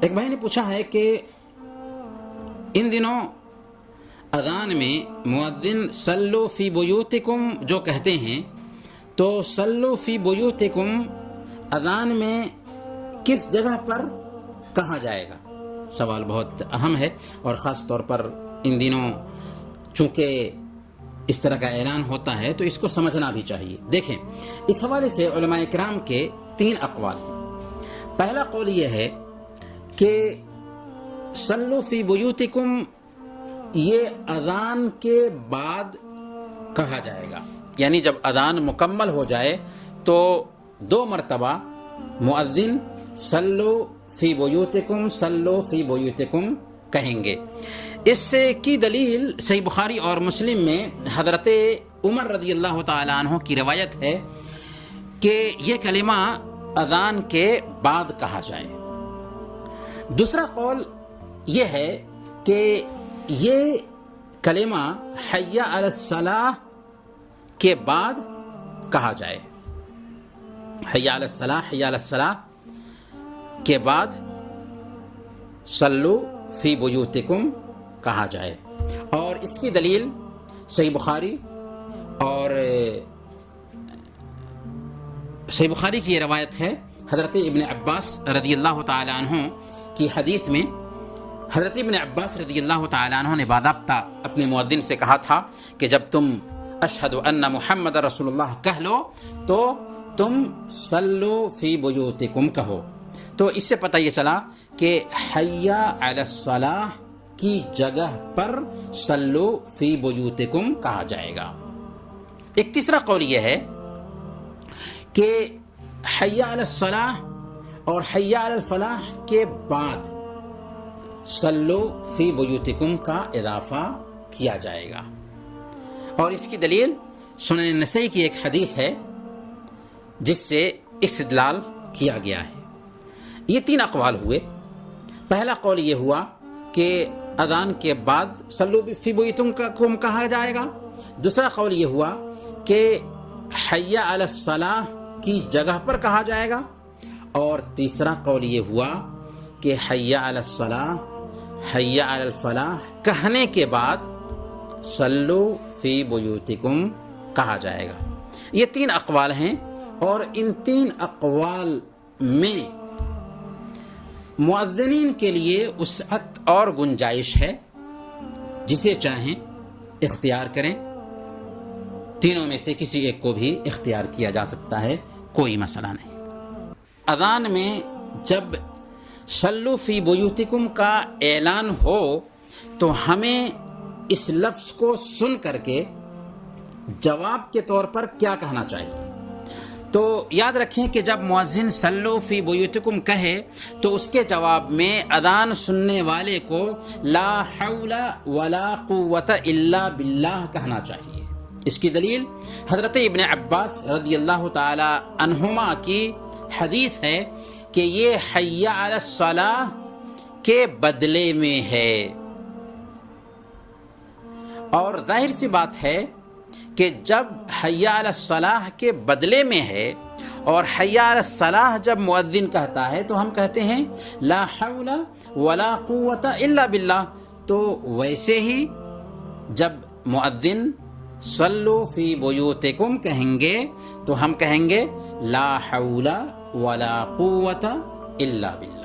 ایک بھائی نے پوچھا ہے کہ ان دنوں اذان میں مؤذن صلو فی بیوتکم جو کہتے ہیں، تو صلو فی بیوتکم اذان میں کس جگہ پر کہا جائے گا؟ سوال بہت اہم ہے، اور خاص طور پر ان دنوں چونکہ اس طرح کا اعلان ہوتا ہے تو اس کو سمجھنا بھی چاہیے۔ دیکھیں، اس حوالے سے علماء کرام کے 3 اقوال ہیں۔ پہلا قول یہ ہے کہ صلو فی بیوتکم یہ اذان کے بعد کہا جائے گا، یعنی جب اذان مکمل ہو جائے تو 2 مرتبہ مؤذن صلو فی بیوتکم صلو فی بیوتکم کہیں گے۔ اس کی دلیل صحیح بخاری اور مسلم میں حضرت عمر رضی اللہ تعالیٰ عنہ کی روایت ہے کہ یہ کلمہ اذان کے بعد کہا جائے۔ دوسرا قول یہ ہے کہ یہ کلمہ حی علی الصلاۃ کے بعد کہا جائے، حی علی الصلاۃ، حی علی الصلاۃ کے بعد صلو فی بیوتکم کہا جائے۔ اور اس کی دلیل صحیح بخاری اور صحیح بخاری کی یہ روایت ہے حضرت ابن عباس رضی اللہ تعالیٰ عنہ کی حدیث میں حضرت ابن عباس رضی اللہ تعالیٰ عنہ نے باضابطہ اپنے مؤذن سے کہا تھا کہ جب تم اشہد ان محمد رسول اللہ کہہ لو تو تم صلو فی بیوتکم کہو۔ تو اس سے پتہ یہ چلا کہ حی علی الصلاۃ کی جگہ پر صلو فی بیوتکم کہا جائے گا۔ ایک تیسرا قول یہ ہے کہ حی علی الصلاۃ اور حی علی الفلاح کے بعد صلو فی بیوتکم کا اضافہ کیا جائے گا، اور اس کی دلیل سنن نسائی کی ایک حدیث ہے جس سے استدلال کیا گیا ہے۔ یہ 3 اقوال ہوئے۔ پہلا قول یہ ہوا کہ اذان کے بعد صلو فی بیوتکم کہا جائے گا۔ دوسرا قول یہ ہوا کہ حی علی الصلاۃ کی جگہ پر کہا جائے گا، اور تیسرا قول یہ ہوا کہ حی علی الصلاۃ حی علی الفلاح کہنے کے بعد صلو فی بیوتکم کہا جائے گا۔ یہ 3 اقوال ہیں، اور ان 3 اقوال میں مؤذنین کے لیے وسعت اور گنجائش ہے، جسے چاہیں اختیار کریں، تینوں میں سے کسی ایک کو بھی اختیار کیا جا سکتا ہے، کوئی مسئلہ نہیں۔ اذان میں جب صلو فی بیوتکم کا اعلان ہو تو ہمیں اس لفظ کو سن کر کے جواب کے طور پر کیا کہنا چاہیے؟ تو یاد رکھیں کہ جب مؤذن صلو فی بیوتکم کہے تو اس کے جواب میں اذان سننے والے کو لا حول ولا قوت الا باللہ کہنا چاہیے۔ اس کی دلیل حضرت ابن عباس رضی اللہ تعالی عنہما کی حدیث ہے کہ یہ حی علی الصلاۃ کے بدلے میں ہے، اور ظاہر سی بات ہے کہ جب حی علی الصلاۃ کے بدلے میں ہے اور حی علی الصلاۃ جب مؤذن کہتا ہے تو ہم کہتے ہیں لا حول ولا قوت الا باللہ، تو ویسے ہی جب مؤذن صلو فی بیوتکم کہیں گے تو ہم کہیں گے لا حول ولا قوت الا باللہ۔